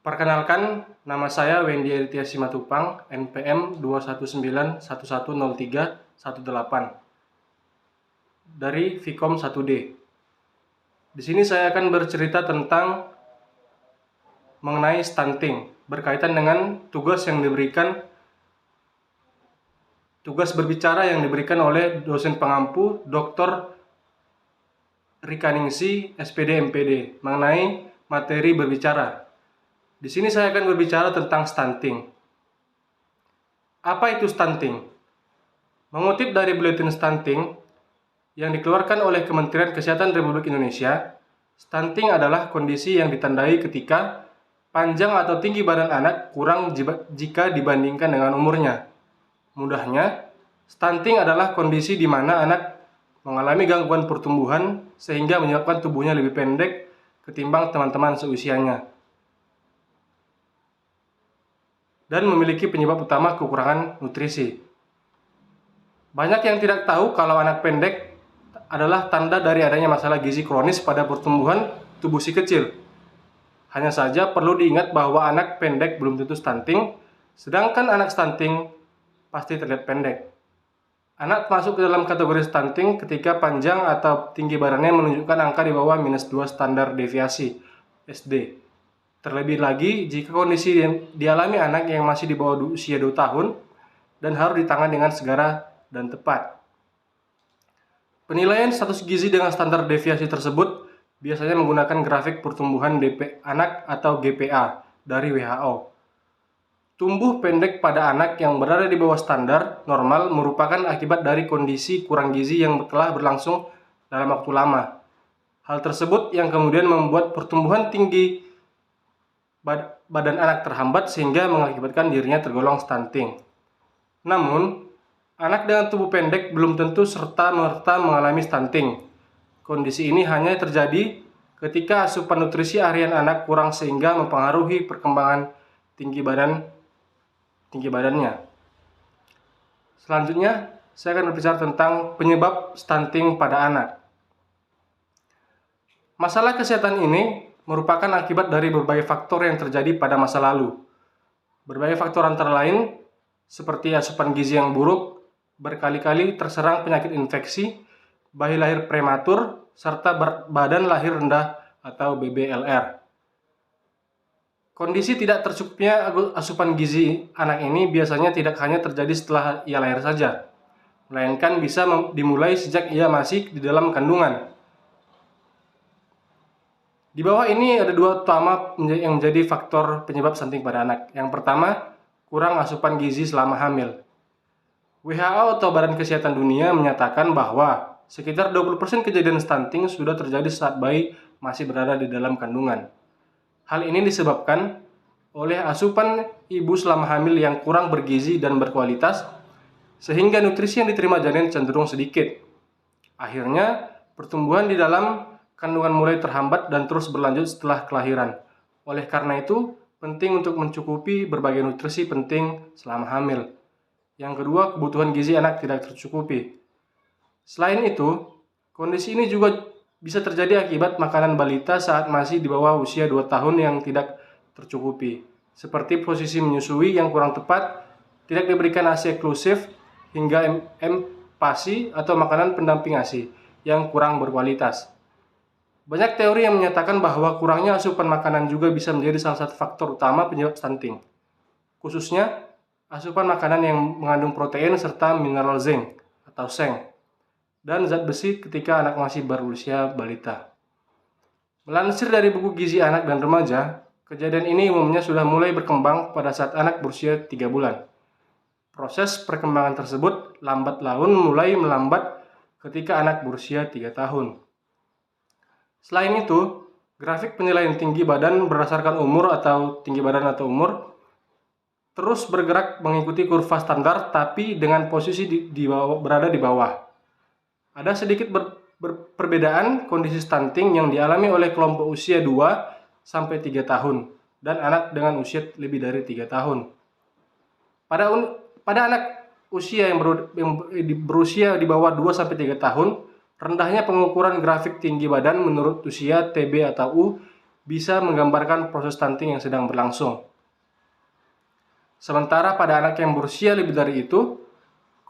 Perkenalkan, nama saya Wendy Aditya Simatupang, NPM 219110318 dari Vkom 1D. Di sini saya akan bercerita tentang mengenai stunting berkaitan dengan tugas berbicara yang diberikan oleh dosen pengampu Dr. Rika Ningsi, SPD MPD, mengenai materi berbicara. Di sini saya akan berbicara tentang stunting. Apa itu stunting? Mengutip dari Buletin Stunting yang dikeluarkan oleh Kementerian Kesehatan Republik Indonesia, stunting adalah kondisi yang ditandai ketika panjang atau tinggi badan anak kurang jika dibandingkan dengan umurnya. Mudahnya, stunting adalah kondisi di mana anak mengalami gangguan pertumbuhan sehingga menyebabkan tubuhnya lebih pendek ketimbang teman-teman seusianya dan memiliki penyebab utama kekurangan nutrisi. Banyak yang tidak tahu kalau anak pendek adalah tanda dari adanya masalah gizi kronis pada pertumbuhan tubuh si kecil. Hanya saja perlu diingat bahwa anak pendek belum tentu stunting, sedangkan anak stunting pasti terlihat pendek. Anak masuk ke dalam kategori stunting ketika panjang atau tinggi badannya menunjukkan angka di bawah -2 standar deviasi SD. Terlebih lagi jika kondisi yang dialami anak yang masih di bawah usia 2 tahun dan harus ditangani dengan segera dan tepat. Penilaian status gizi dengan standar deviasi tersebut biasanya menggunakan grafik pertumbuhan DP anak atau GPA dari WHO. Tumbuh pendek pada anak yang berada di bawah standar normal merupakan akibat dari kondisi kurang gizi yang telah berlangsung dalam waktu lama. Hal tersebut yang kemudian membuat pertumbuhan tinggi badan anak terhambat sehingga mengakibatkan dirinya tergolong stunting. Namun, anak dengan tubuh pendek belum tentu serta-merta mengalami stunting. Kondisi ini hanya terjadi ketika asupan nutrisi harian anak kurang sehingga mempengaruhi perkembangan tinggi badannya. Selanjutnya, saya akan berbicara tentang penyebab stunting pada anak. Masalah kesehatan ini merupakan akibat dari berbagai faktor yang terjadi pada masa lalu. Berbagai faktor antara lain seperti asupan gizi yang buruk, berkali-kali terserang penyakit infeksi, bayi lahir prematur, serta berat badan lahir rendah atau BBLR. Kondisi tidak tercukupnya asupan gizi anak ini biasanya tidak hanya terjadi setelah ia lahir saja, melainkan bisa dimulai sejak ia masih di dalam kandungan. Di bawah ini ada 2 utama yang menjadi faktor penyebab stunting pada anak. Yang pertama, kurang asupan gizi selama hamil. WHO atau Badan Kesehatan Dunia menyatakan bahwa sekitar 20% kejadian stunting sudah terjadi saat bayi masih berada di dalam kandungan. Hal ini disebabkan oleh asupan ibu selama hamil yang kurang bergizi dan berkualitas, sehingga nutrisi yang diterima janin cenderung sedikit. Akhirnya, pertumbuhan di dalam kandungan mulai terhambat dan terus berlanjut setelah kelahiran. Oleh karena itu, penting untuk mencukupi berbagai nutrisi penting selama hamil. Yang kedua, kebutuhan gizi anak tidak tercukupi. Selain itu, kondisi ini juga bisa terjadi akibat makanan balita saat masih di bawah usia 2 tahun yang tidak tercukupi, seperti posisi menyusui yang kurang tepat, tidak diberikan ASI eksklusif, hingga MPASI atau makanan pendamping ASI yang kurang berkualitas. Banyak teori yang menyatakan bahwa kurangnya asupan makanan juga bisa menjadi salah satu faktor utama penyebab stunting, khususnya asupan makanan yang mengandung protein serta mineral zinc atau seng dan zat besi ketika anak masih berusia balita. Melansir dari buku Gizi Anak dan Remaja, kejadian ini umumnya sudah mulai berkembang pada saat anak berusia 3 bulan. Proses perkembangan tersebut lambat laun mulai melambat ketika anak berusia 3 tahun. Selain itu, grafik penilaian tinggi badan berdasarkan umur atau tinggi badan atau umur terus bergerak mengikuti kurva standar tapi dengan posisi berada di bawah. Ada sedikit perbedaan kondisi stunting yang dialami oleh kelompok usia 2-3 tahun dan anak dengan usia lebih dari 3 tahun. Pada anak usia yang berusia di bawah 2-3 tahun, rendahnya pengukuran grafik tinggi badan menurut usia TB atau U bisa menggambarkan proses stunting yang sedang berlangsung. Sementara pada anak yang berusia lebih dari itu,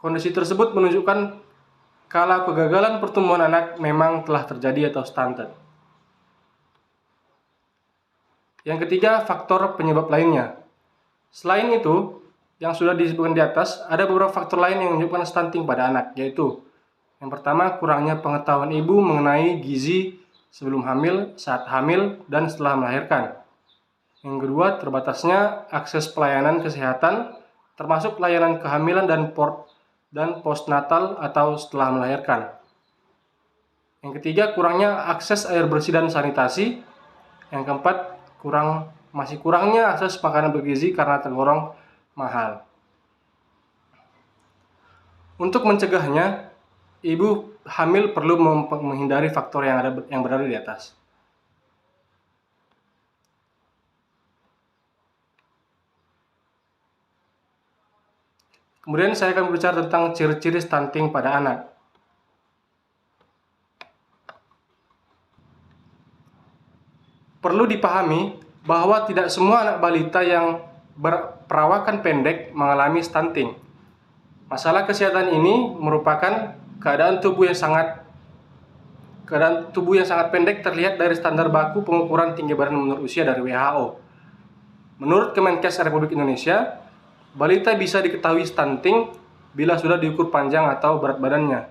kondisi tersebut menunjukkan kalau kegagalan pertumbuhan anak memang telah terjadi atau stunted. Yang ketiga, faktor penyebab lainnya. Selain itu, yang sudah disebutkan di atas, ada beberapa faktor lain yang menyebabkan stunting pada anak, yaitu yang pertama, kurangnya pengetahuan ibu mengenai gizi sebelum hamil, saat hamil, dan setelah melahirkan. Yang kedua, terbatasnya akses pelayanan kesehatan, termasuk layanan kehamilan dan postnatal atau setelah melahirkan. Yang ketiga, kurangnya akses air bersih dan sanitasi. Yang keempat, masih kurangnya akses makanan bergizi karena tergolong mahal. Untuk mencegahnya, ibu hamil perlu menghindari faktor yang berada di atas. Kemudian saya akan berbicara tentang ciri-ciri stunting pada anak. Perlu dipahami bahwa tidak semua anak balita yang berperawakan pendek mengalami stunting. Masalah kesehatan ini merupakan keadaan tubuh yang sangat pendek terlihat dari standar baku pengukuran tinggi badan menurut usia dari WHO. Menurut Kemenkes Republik Indonesia, balita bisa diketahui stunting bila sudah diukur panjang atau berat badannya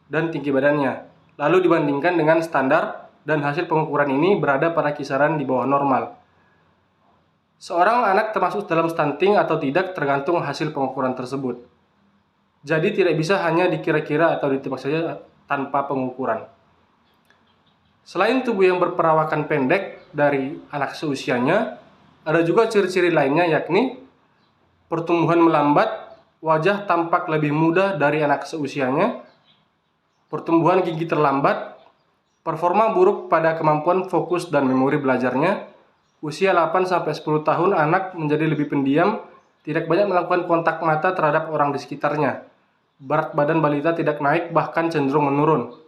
dan tinggi badannya, lalu dibandingkan dengan standar dan hasil pengukuran ini berada pada kisaran di bawah normal. Seorang anak termasuk dalam stunting atau tidak tergantung hasil pengukuran tersebut. Jadi tidak bisa hanya dikira-kira atau ditebak saja tanpa pengukuran. Selain tubuh yang berperawakan pendek dari anak seusianya, ada juga ciri-ciri lainnya yakni pertumbuhan melambat, wajah tampak lebih muda dari anak seusianya, pertumbuhan gigi terlambat, performa buruk pada kemampuan fokus dan memori belajarnya. Usia 8-10 tahun anak menjadi lebih pendiam, tidak banyak melakukan kontak mata terhadap orang di sekitarnya. Berat badan balita tidak naik, bahkan cenderung menurun.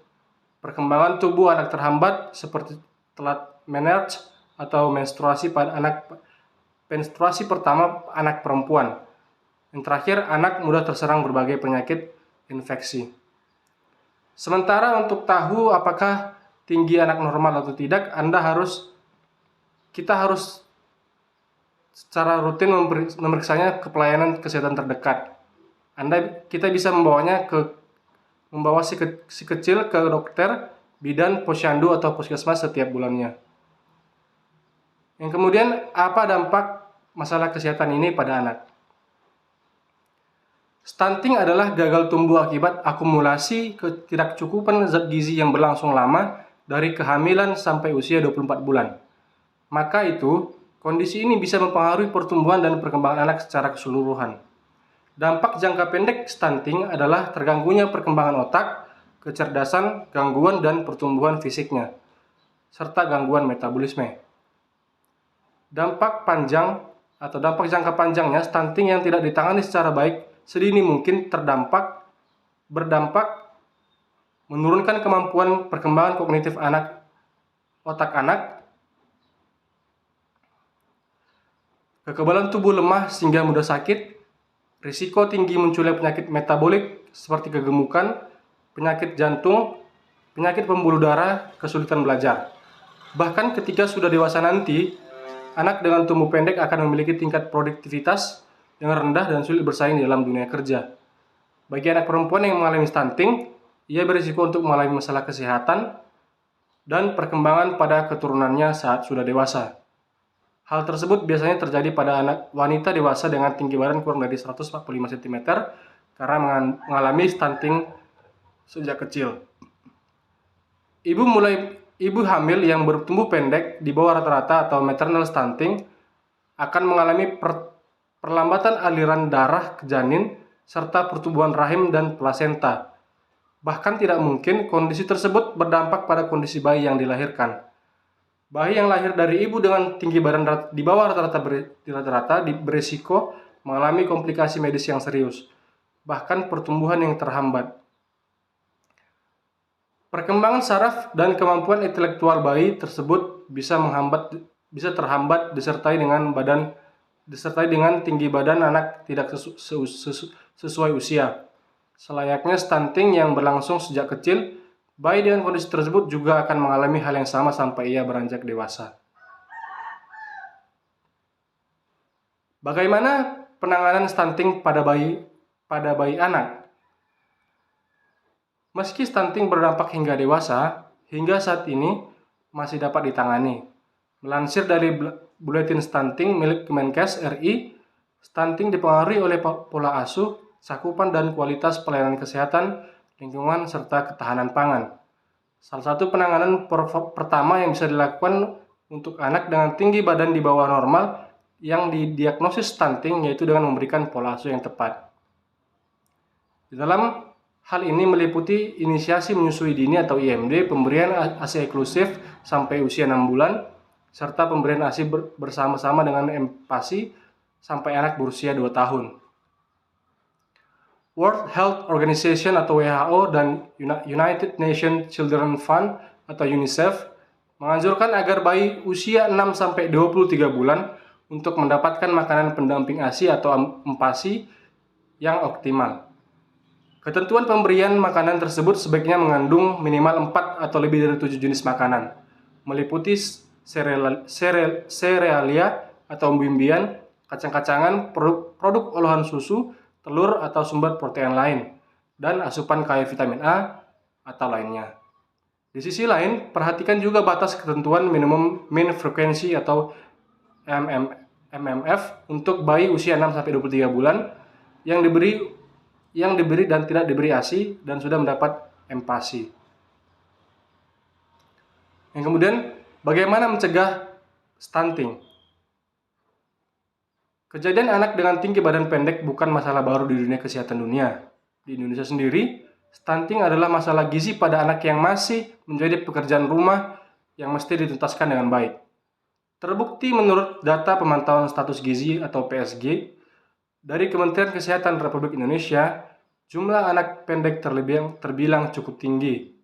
Perkembangan tubuh anak terhambat seperti telat menarche atau menstruasi pertama anak perempuan. Yang terakhir, anak mudah terserang berbagai penyakit infeksi. Sementara untuk tahu apakah tinggi anak normal atau tidak, kita harus secara rutin memeriksanya ke pelayanan kesehatan terdekat. Kita bisa membawa si kecil ke dokter, bidan, posyandu atau puskesmas setiap bulannya. Yang kemudian, apa dampak masalah kesehatan ini pada anak? Stunting adalah gagal tumbuh akibat akumulasi ketidakcukupan zat gizi yang berlangsung lama dari kehamilan sampai usia 24 bulan. Maka itu, kondisi ini bisa mempengaruhi pertumbuhan dan perkembangan anak secara keseluruhan. Dampak jangka pendek stunting adalah terganggunya perkembangan otak, kecerdasan, gangguan dan pertumbuhan fisiknya, serta gangguan metabolisme. Dampak jangka panjangnya, stunting yang tidak ditangani secara baik sedini mungkin berdampak menurunkan kemampuan perkembangan kognitif otak anak, kekebalan tubuh lemah sehingga mudah sakit, risiko tinggi munculnya penyakit metabolik seperti kegemukan, penyakit jantung, penyakit pembuluh darah, kesulitan belajar. Bahkan ketika sudah dewasa nanti, anak dengan tumbuh pendek akan memiliki tingkat produktivitas yang rendah dan sulit bersaing dalam dunia kerja. Bagi anak perempuan yang mengalami stunting, ia berisiko untuk mengalami masalah kesehatan dan perkembangan pada keturunannya saat sudah dewasa. Hal tersebut biasanya terjadi pada anak wanita dewasa dengan tinggi badan kurang dari 145 cm karena mengalami stunting sejak kecil. Ibu hamil yang bertumbuh pendek di bawah rata-rata atau maternal stunting akan mengalami perlambatan aliran darah ke janin serta pertumbuhan rahim dan plasenta. Bahkan tidak mungkin kondisi tersebut berdampak pada kondisi bayi yang dilahirkan. Bayi yang lahir dari ibu dengan tinggi badan di bawah rata-rata berisiko mengalami komplikasi medis yang serius, bahkan pertumbuhan yang terhambat. Perkembangan saraf dan kemampuan intelektual bayi tersebut bisa terhambat disertai dengan tinggi badan anak tidak sesuai usia. Selayaknya stunting yang berlangsung sejak kecil, bayi dengan kondisi tersebut juga akan mengalami hal yang sama sampai ia beranjak dewasa. Bagaimana penanganan stunting pada bayi anak? Meski stunting berdampak hingga dewasa, hingga saat ini masih dapat ditangani. Melansir dari Buletin Stunting milik Kemenkes RI, stunting dipengaruhi oleh pola asuh, cakupan dan kualitas pelayanan kesehatan, lingkungan, serta ketahanan pangan. Salah satu penanganan pertama yang bisa dilakukan untuk anak dengan tinggi badan di bawah normal yang didiagnosis stunting yaitu dengan memberikan pola asuh yang tepat. Di dalam hal ini meliputi inisiasi menyusui dini atau IMD, pemberian ASI eksklusif sampai usia 6 bulan, serta pemberian ASI bersama-sama dengan empasi sampai anak berusia 2 tahun. World Health Organization atau WHO dan United Nations Children Fund atau UNICEF menganjurkan agar bayi usia 6-23 bulan untuk mendapatkan makanan pendamping ASI atau empasi yang optimal. Ketentuan pemberian makanan tersebut sebaiknya mengandung minimal 4 atau lebih dari 7 jenis makanan, meliputi serealia atau umbi-umbian, kacang-kacangan, produk olahan susu, telur atau sumber protein lain, dan asupan kaya vitamin A atau lainnya. Di sisi lain, perhatikan juga batas ketentuan minimum mean frequency atau MMF untuk bayi usia 6-23 bulan yang diberi dan tidak diberi ASI dan sudah mendapat empasi. Yang kemudian, bagaimana mencegah stunting? Kejadian anak dengan tinggi badan pendek bukan masalah baru di dunia kesehatan dunia. Di Indonesia sendiri, stunting adalah masalah gizi pada anak yang masih menjadi pekerjaan rumah yang mesti dituntaskan dengan baik. Terbukti menurut data pemantauan status gizi atau PSG dari Kementerian Kesehatan Republik Indonesia, jumlah anak pendek terbilang cukup tinggi.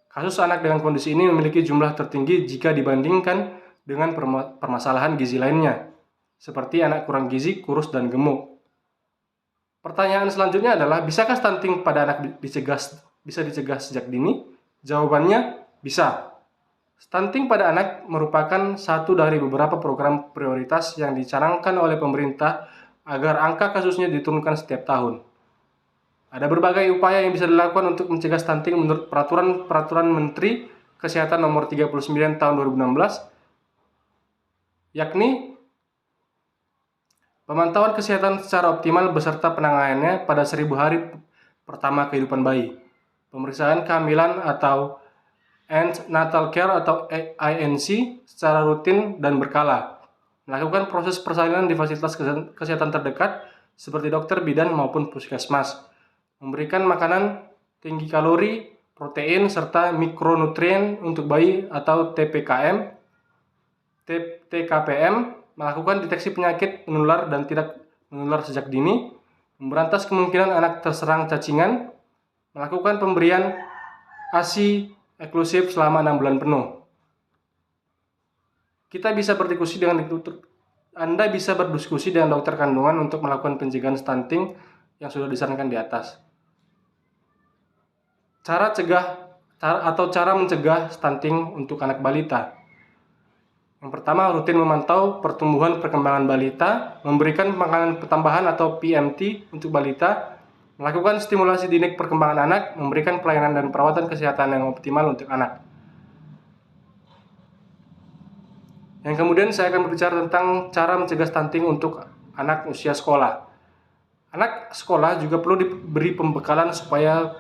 Kasus anak dengan kondisi ini memiliki jumlah tertinggi jika dibandingkan dengan permasalahan gizi lainnya, seperti anak kurang gizi, kurus, dan gemuk. Pertanyaan selanjutnya adalah, bisakah stunting pada anak bisa dicegah sejak dini? Jawabannya, bisa. Stunting pada anak merupakan satu dari beberapa program prioritas yang dicanangkan oleh pemerintah agar angka kasusnya diturunkan setiap tahun. Ada berbagai upaya yang bisa dilakukan untuk mencegah stunting menurut Peraturan Menteri Kesehatan Nomor 39 Tahun 2016, yakni pemantauan kesehatan secara optimal beserta penanganannya pada 1000 hari pertama kehidupan bayi, pemeriksaan kehamilan atau antenatal care atau INC secara rutin dan berkala, melakukan proses persalinan di fasilitas kesehatan terdekat seperti dokter, bidan, maupun puskesmas, memberikan makanan tinggi kalori, protein, serta mikronutrien untuk bayi atau TKPM, melakukan deteksi penyakit menular dan tidak menular sejak dini, memberantas kemungkinan anak terserang cacingan, melakukan pemberian ASI eksklusif selama 6 bulan penuh. Anda bisa berdiskusi dengan dokter kandungan untuk melakukan pencegahan stunting yang sudah disarankan di atas. Cara mencegah stunting untuk anak balita. Yang pertama, rutin memantau pertumbuhan perkembangan balita, memberikan makanan tambahan atau PMT untuk balita, melakukan stimulasi dini perkembangan anak, memberikan pelayanan dan perawatan kesehatan yang optimal untuk anak. Yang kemudian saya akan berbicara tentang cara mencegah stunting untuk anak usia sekolah. Anak sekolah juga perlu diberi pembekalan sebagai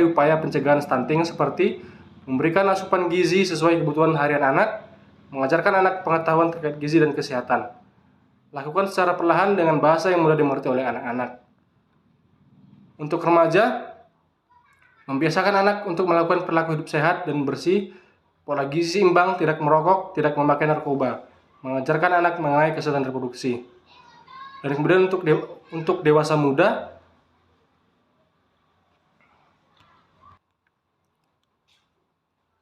upaya pencegahan stunting seperti memberikan asupan gizi sesuai kebutuhan harian anak, mengajarkan anak pengetahuan terkait gizi dan kesehatan. Lakukan secara perlahan dengan bahasa yang mudah dimengerti oleh anak-anak. Untuk remaja, membiasakan anak untuk melakukan perilaku hidup sehat dan bersih, pola gizi seimbang, tidak merokok, tidak memakai narkoba, mengajarkan anak mengenai kesehatan reproduksi. Dan kemudian untuk dewasa muda,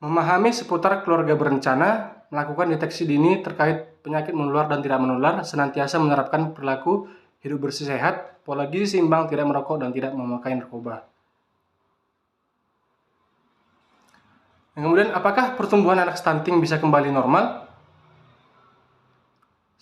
Memahami seputar keluarga berencana, melakukan deteksi dini terkait penyakit menular dan tidak menular, senantiasa menerapkan perilaku hidup bersih sehat, pola gizi seimbang, tidak merokok, dan tidak memakai narkoba. Dan kemudian, apakah pertumbuhan anak stunting bisa kembali normal?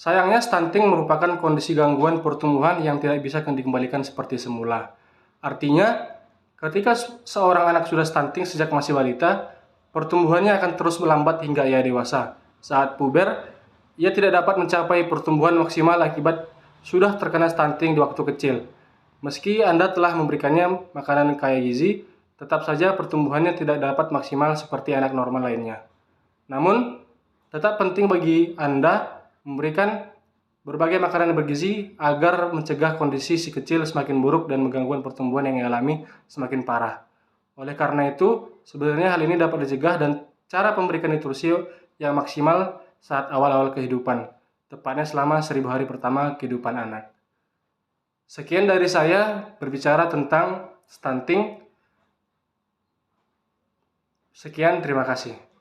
Sayangnya, stunting merupakan kondisi gangguan pertumbuhan yang tidak bisa dikembalikan seperti semula. Artinya, ketika seorang anak sudah stunting sejak masih balita, pertumbuhannya akan terus melambat hingga ia dewasa. Saat puber, ia tidak dapat mencapai pertumbuhan maksimal akibat sudah terkena stunting di waktu kecil. Meski Anda telah memberikannya makanan kaya gizi, tetap saja pertumbuhannya tidak dapat maksimal seperti anak normal lainnya. Namun, tetap penting bagi Anda memberikan berbagai makanan yang bergizi agar mencegah kondisi si kecil semakin buruk dan gangguan pertumbuhan yang dialami semakin parah. Oleh karena itu, sebenarnya hal ini dapat dicegah dan cara pemberikan nutrisi yang maksimal saat awal-awal kehidupan, tepatnya selama 1000 hari pertama kehidupan anak. Sekian dari saya berbicara tentang stunting. Sekian, terima kasih.